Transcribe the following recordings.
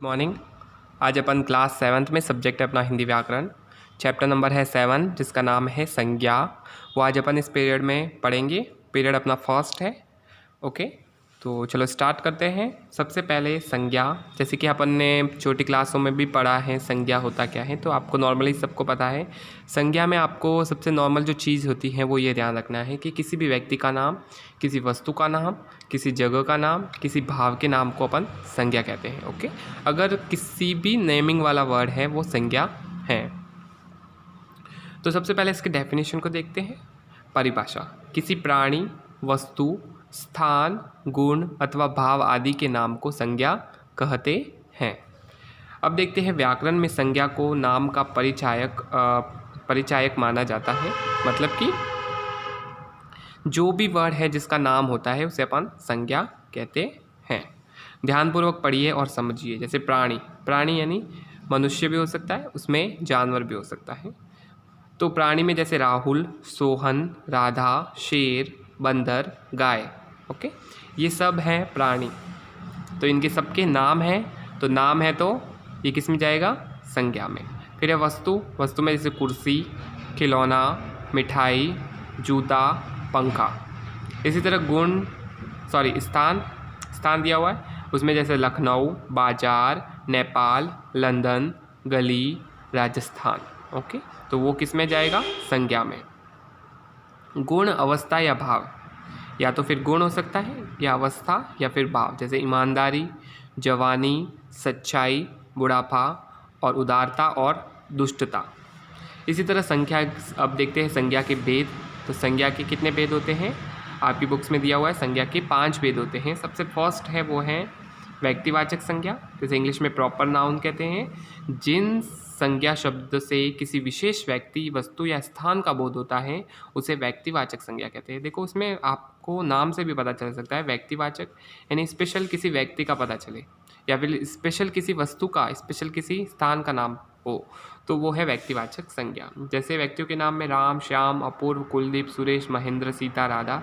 Morning. आज अपन class 7th में subject है अपना हिंदी व्याकरण। चैप्टर नंबर है 7 जिसका नाम है संज्ञा। वो आज अपन इस पीरियड में पढ़ेंगे। पीरियड अपना फर्स्ट है। ओके, तो चलो स्टार्ट करते हैं। सबसे पहले संज्ञा, जैसे कि अपन ने छोटी क्लासों में भी पढ़ा है संज्ञा होता क्या है, तो आपको नॉर्मली सबको पता है। संज्ञा में आपको सबसे नॉर्मल जो चीज़ होती है वो ये ध्यान रखना है कि किसी भी व्यक्ति का नाम, किसी वस्तु का नाम, किसी जगह का नाम, किसी भाव के नाम को अपन संज्ञा कहते हैं। ओके, अगर किसी भी नेमिंग वाला वर्ड है वो संज्ञा है। तो सबसे पहले इसके डेफिनेशन को देखते हैं। परिभाषा: किसी प्राणी, वस्तु, स्थान, गुण अथवा भाव आदि के नाम को संज्ञा कहते हैं। अब देखते हैं व्याकरण में संज्ञा को नाम का परिचायक माना जाता है। मतलब कि जो भी वर्ड है जिसका नाम होता है उसे अपन संज्ञा कहते हैं। ध्यानपूर्वक पढ़िए और समझिए। जैसे प्राणी यानी मनुष्य भी हो सकता है, उसमें जानवर भी हो सकता है। तो प्राणी में जैसे राहुल, सोहन, राधा, शेर, बंदर, गाय। ओके, ये सब हैं प्राणी। तो इनके सबके नाम हैं, तो नाम है तो ये किस में जाएगा? संज्ञा में। फिर है वस्तु में जैसे कुर्सी, खिलौना, मिठाई, जूता, पंखा। इसी तरह स्थान दिया हुआ है, उसमें जैसे लखनऊ, बाजार, नेपाल, लंदन, गली, राजस्थान। ओके, तो वो किस में जाएगा? संज्ञा में। गुण, अवस्था या भाव, या तो फिर गुण हो सकता है या अवस्था या फिर भाव। जैसे ईमानदारी, जवानी, सच्चाई, बुढ़ापा और उदारता और दुष्टता। इसी तरह संख्या, अब देखते हैं संज्ञा के भेद। तो संज्ञा के कितने भेद होते हैं? आपकी बुक्स में दिया हुआ है संज्ञा के 5 भेद होते हैं। सबसे फर्स्ट है वो है व्यक्तिवाचक संज्ञा, जैसे इंग्लिश में प्रॉपर नाउन कहते हैं। जिन संज्ञा शब्द से किसी विशेष व्यक्ति, वस्तु या स्थान का बोध होता है उसे व्यक्तिवाचक संज्ञा कहते हैं। देखो, उसमें आपको नाम से भी पता चल सकता है। व्यक्तिवाचक यानी स्पेशल किसी व्यक्ति का पता चले, या फिर स्पेशल किसी वस्तु का, स्पेशल किसी स्थान का नाम हो, तो वो है व्यक्तिवाचक संज्ञा। जैसे व्यक्तियों के नाम में राम, श्याम, अपूर्व, कुलदीप, सुरेश, महेंद्र, सीता, राधा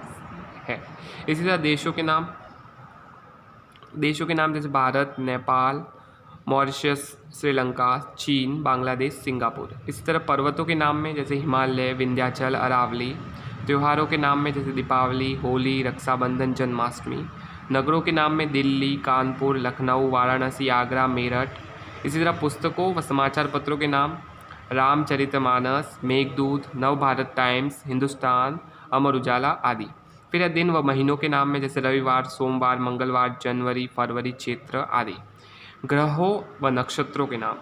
है। इसी तरह देशों के नाम जैसे भारत, नेपाल, मॉरिशस, श्रीलंका, चीन, बांग्लादेश, सिंगापुर। इसी तरह पर्वतों के नाम में जैसे हिमालय, विंध्याचल, अरावली। त्योहारों के नाम में जैसे दीपावली, होली, रक्षाबंधन, जन्माष्टमी। नगरों के नाम में दिल्ली, कानपुर, लखनऊ, वाराणसी, आगरा, मेरठ। इसी तरह पुस्तकों व समाचार पत्रों के नाम रामचरितमानस, मेघदूत, नवभारत टाइम्स, हिंदुस्तान, अमर उजाला आदि। फिर दिन व महीनों के नाम में जैसे रविवार, सोमवार, मंगलवार, जनवरी, फरवरी, चैत्र आदि। ग्रहों व नक्षत्रों के नाम,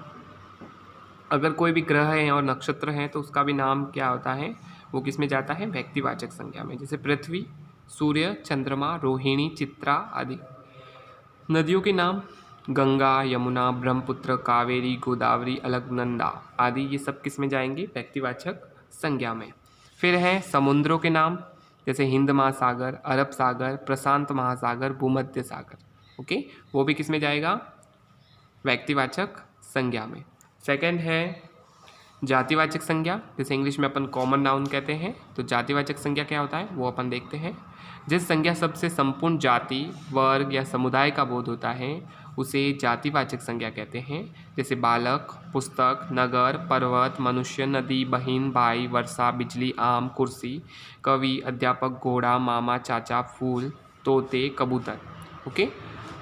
अगर कोई भी ग्रह है और नक्षत्र हैं तो उसका भी नाम क्या होता है? वो किस में जाता है? व्यक्तिवाचक संज्ञा में। जैसे पृथ्वी, सूर्य, चंद्रमा, रोहिणी, चित्रा आदि। नदियों के नाम गंगा, यमुना, ब्रह्मपुत्र, कावेरी, गोदावरी, अलकनंदा आदि। ये सब किस में जाएंगे? व्यक्तिवाचक संज्ञा में। फिर है समुद्रों के नाम, जैसे हिंद महासागर, अरब सागर, प्रशांत महासागर, भूमध्य सागर। ओके, वो भी किस में जाएगा? व्यक्तिवाचक संज्ञा में। सेकंड है जातिवाचक संज्ञा, जैसे इंग्लिश में अपन कॉमन नाउन कहते हैं। तो जातिवाचक संज्ञा क्या होता है वो अपन देखते हैं। जिस संज्ञा शब्द से संपूर्ण जाति, वर्ग या समुदाय का बोध होता है उसे जातिवाचक संज्ञा कहते हैं। जैसे बालक, पुस्तक, नगर, पर्वत, मनुष्य, नदी, बहन, भाई, वर्षा, बिजली, आम, कुर्सी, कवि, अध्यापक, घोड़ा, मामा, चाचा, फूल, तोते, कबूतर। ओके,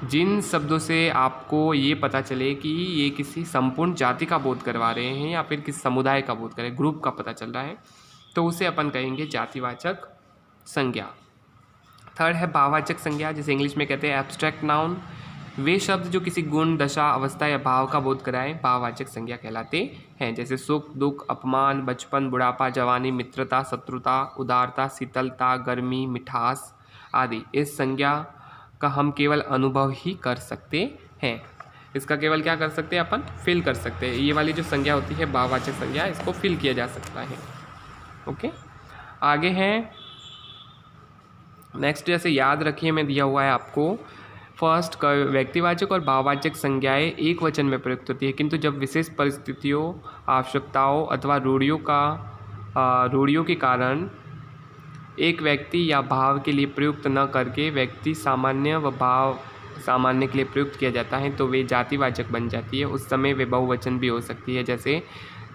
जिन शब्दों से आपको ये पता चले कि ये किसी संपूर्ण जाति का बोध करवा रहे हैं या फिर किसी समुदाय का बोध कर रहे हैं, ग्रुप का पता चल रहा है, तो उसे अपन कहेंगे जातिवाचक संज्ञा। थर्ड है भाववाचक संज्ञा, जिसे इंग्लिश में कहते हैं एब्स्ट्रैक्ट नाउन। वे शब्द जो किसी गुण, दशा, अवस्था या भाव का बोध कराएं भाववाचक संज्ञा कहलाते हैं। जैसे सुख, दुख, अपमान, बचपन, बुढ़ापा, जवानी, मित्रता, शत्रुता, उदारता, शीतलता, गर्मी, मिठास आदि। इस संज्ञा का हम केवल अनुभव ही कर सकते हैं। इसका केवल क्या कर सकते हैं? अपन फील कर सकते हैं। ये वाली जो संज्ञा होती है भाववाचक संज्ञा, इसको फील किया जा सकता है। ओके, आगे है नेक्स्ट, जैसे याद रखिए मैं दिया हुआ है आपको। फर्स्ट, व्यक्तिवाचक और भाववाचक संज्ञाएं एक वचन में प्रयुक्त होती है, किंतु जब विशेष परिस्थितियों, आवश्यकताओं अथवा रूढ़ियों के कारण एक व्यक्ति या भाव के लिए प्रयुक्त न करके व्यक्ति, सामान्य व भाव सामान्य के लिए प्रयुक्त किया जाता है तो वे जातिवाचक बन जाती है। उस समय वे बहुवचन भी हो सकती है, जैसे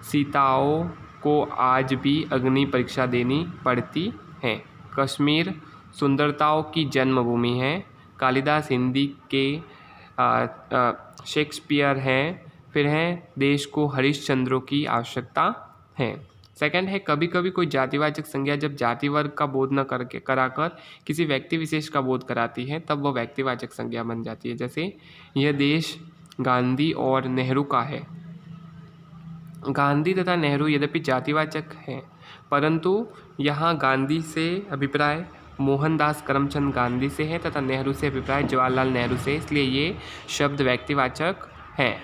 सीताओं को आज भी अग्नि परीक्षा देनी पड़ती है। कश्मीर सुंदरताओं की जन्मभूमि है। कालिदास हिंदी के शेक्सपियर हैं। फिर हैं देश को हरिश्चंद्रों की आवश्यकता है। सेकंड है कभी कभी कोई जातिवाचक संज्ञा जब जाति वर्ग का बोध न करके कराकर किसी व्यक्ति विशेष का बोध कराती है तब वह व्यक्तिवाचक संज्ञा बन जाती है। जैसे यह देश गांधी और नेहरू का है। गांधी तथा नेहरू यद्यपि जातिवाचक हैं, परंतु यहाँ गांधी से अभिप्राय मोहनदास करमचंद गांधी से है तथा नेहरू से अभिप्राय जवाहरलाल नेहरू से, इसलिए ये शब्द व्यक्तिवाचक हैं।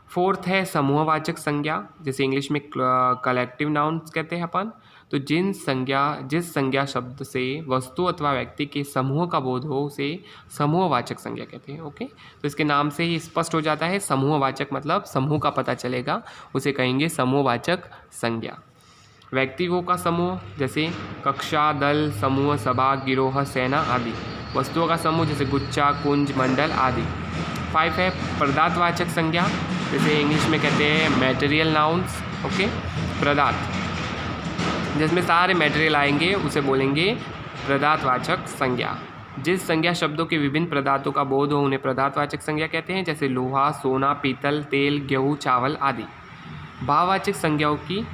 फोर्थ है समूहवाचक संज्ञा, जैसे इंग्लिश में कलेक्टिव नाउन्स कहते हैं अपन। तो जिस संज्ञा शब्द से वस्तु अथवा व्यक्ति के समूह का बोध हो उसे समूहवाचक संज्ञा कहते हैं। ओके, तो इसके नाम से ही स्पष्ट हो जाता है, समूहवाचक मतलब समूह का पता चलेगा, उसे कहेंगे समूहवाचक संज्ञा। व्यक्तियों का समूह जैसे कक्षा, दल, समूह, सभा, गिरोह, सेना आदि। वस्तुओं का समूह जैसे गुच्छा, कुंज, मंडल आदि। 5 है पदार्थवाचक संज्ञा, जैसे इंग्लिश में कहते हैं मटेरियल नाउन्स। ओके, पदार्थ जिसमें सारे मटेरियल आएंगे उसे बोलेंगे पदार्थवाचक संज्ञा। जिस संज्ञा शब्दों के विभिन्न पदार्थों का बोध हो उन्हें पदार्थवाचक संज्ञा कहते हैं, जैसे लोहा, सोना, पीतल, तेल, गेहूँ, चावल आदि। भाववाचक संज्ञाओं की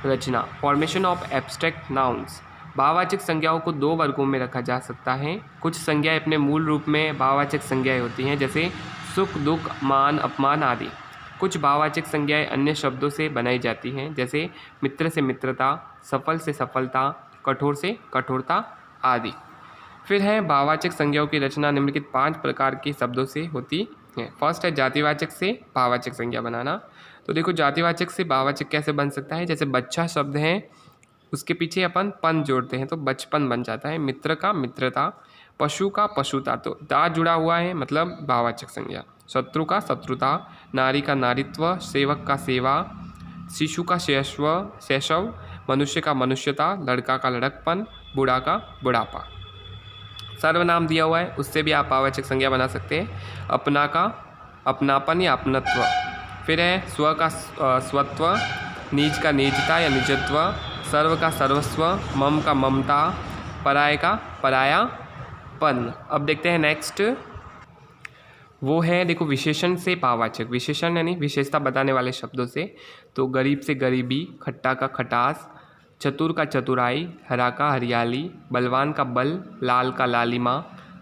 रचना, फॉर्मेशन ऑफ एब्स्ट्रैक्ट नाउन्स। भाववाचक संज्ञाओं को 2 वर्गों में रखा जा सकता है। कुछ संज्ञाएं अपने मूल रूप में भाववाचक संज्ञाएं होती हैं, जैसे सुख, दुख, मान, अपमान आदि। कुछ भाववाचक संज्ञाएं अन्य शब्दों से बनाई जाती हैं, जैसे मित्र से मित्रता, सफल से सफलता, कठोर से कठोरता आदि। फिर है भाववाचक संज्ञाओं की रचना निम्नलिखित 5 प्रकार के शब्दों से होती है। फर्स्ट है जातिवाचक से भाववाचक संज्ञा बनाना। तो देखो जातिवाचक से भाववाचक कैसे बन सकता है, जैसे बच्चा शब्द है उसके पीछे अपन पन जोड़ते हैं तो बचपन बन जाता है। मित्र का मित्रता, पशु का पशुता, तो दा जुड़ा हुआ है मतलब भाववाचक संज्ञा। शत्रु का शत्रुता, नारी का नारीत्व, सेवक का सेवा, शिशु का शैशव, मनुष्य का मनुष्यता, लड़का का लड़कपन, बूढ़ा का बुढ़ापा। सर्वनाम दिया हुआ है उससे भी आप भाववाचक संज्ञा बना सकते हैं। अपना का अपनापन या अपनत्व। फिर है स्व का स्वत्व, नीच का नीचता या निजत्व, सर्व का सर्वस्व, मम का ममता, पराय का परायापन। अब देखते हैं नेक्स्ट, वो है देखो विशेषण से भाववाचक। विशेषण यानी विशेषता बताने वाले शब्दों से, तो गरीब से गरीबी, खट्टा का खटास, चतुर का चतुराई, हरा का हरियाली, बलवान का बल, लाल का लालिमा,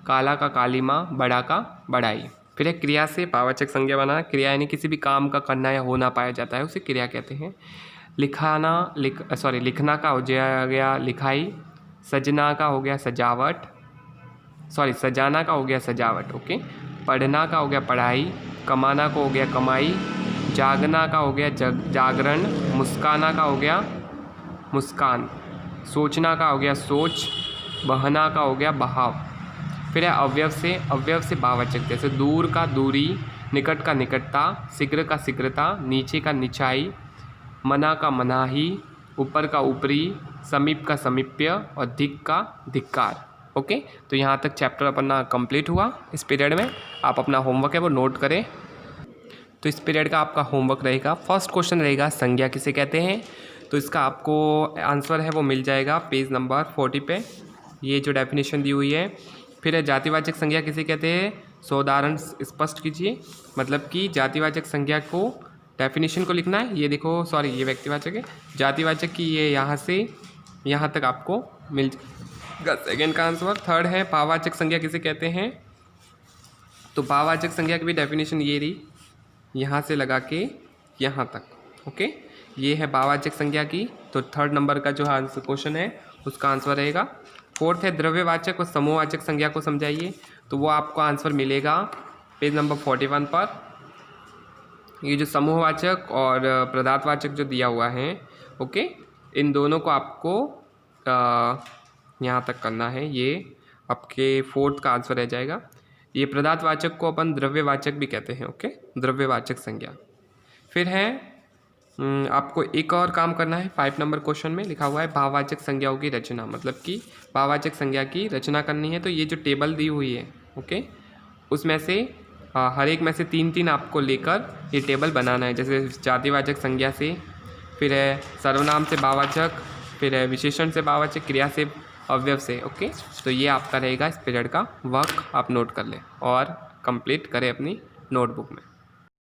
काला का कालीमा, बड़ा का बड़ाई। फिर है क्रिया से भाववाचक संज्ञा बनाना। क्रिया यानी किसी भी काम का करना या होना पाया जाता है उसे क्रिया कहते हैं। लिखना का हो गया लिखाई, सजना का हो गया सजावट, सजाना का हो गया सजावट। ओके, पढ़ना का हो गया पढ़ाई, कमाना को हो गया कमाई, जागना का हो गया जागरण, मुस्काना का हो गया मुस्कान, सोचना का हो गया सोच, बहना का हो गया बहाव। फिर है अवयव से भाववाचक, जैसे दूर का दूरी, निकट का निकटता, शीघ्र का शीघ्रता, नीचे का निचाई, मना का मनाही, ऊपर का ऊपरी, समीप का समीप्य और धिक का धिक्कार। ओके, तो यहाँ तक चैप्टर अपना कंप्लीट हुआ। इस पीरियड में आप अपना होमवर्क है वो नोट करें। तो इस पीरियड का आपका होमवर्क रहेगा, फर्स्ट क्वेश्चन रहेगा संज्ञा किसे कहते हैं। तो इसका आपको आंसर है वो मिल जाएगा पेज नंबर 40 पे, ये जो डेफिनेशन दी हुई है। फिर जातिवाचक संज्ञा किसे कहते हैं, उदाहरण स्पष्ट कीजिए। मतलब कि जातिवाचक संज्ञा को डेफिनेशन को लिखना है। ये देखो ये व्यक्तिवाचक है, जातिवाचक की ये यहाँ से यहाँ तक आपको मिल जाएगा सेकेंड का आंसर। थर्ड है भाववाचक संज्ञा किसे कहते हैं। तो भाववाचक संज्ञा की भी डेफिनेशन ये रही, यहाँ से लगा के यहाँ तक। ओके, ये है भाववाचक संज्ञा की। तो थर्ड नंबर का जो आंसर क्वेश्चन है उसका आंसर रहेगा। फोर्थ है द्रव्यवाचक और समूहवाचक संज्ञा को समझाइए। तो वो आपको आंसर मिलेगा पेज नंबर 41 पर। ये जो समूहवाचक और पदार्थवाचक जो दिया हुआ है, ओके, इन दोनों को आपको यहाँ तक करना है। ये आपके फोर्थ का आंसर रह जाएगा। ये पदार्थवाचक को अपन द्रव्यवाचक भी कहते हैं। ओके, द्रव्यवाचक संज्ञा। फिर है आपको एक और काम करना है। 5 नंबर क्वेश्चन में लिखा हुआ है भाववाचक संज्ञाओं की रचना, मतलब कि भाववाचक संज्ञा की रचना करनी है। तो ये जो टेबल दी हुई है, ओके, उसमें से हर एक में से 3-3 आपको लेकर ये टेबल बनाना है। जैसे जातिवाचक संज्ञा से, फिर है सर्वनाम से भाववाचक, फिर है विशेषण से भाववाचक, क्रिया से, अवयव से। ओके, तो ये आपका रहेगा इस पीरियड का वर्क, आप नोट कर लें और कंप्लीट करें अपनी नोटबुक में।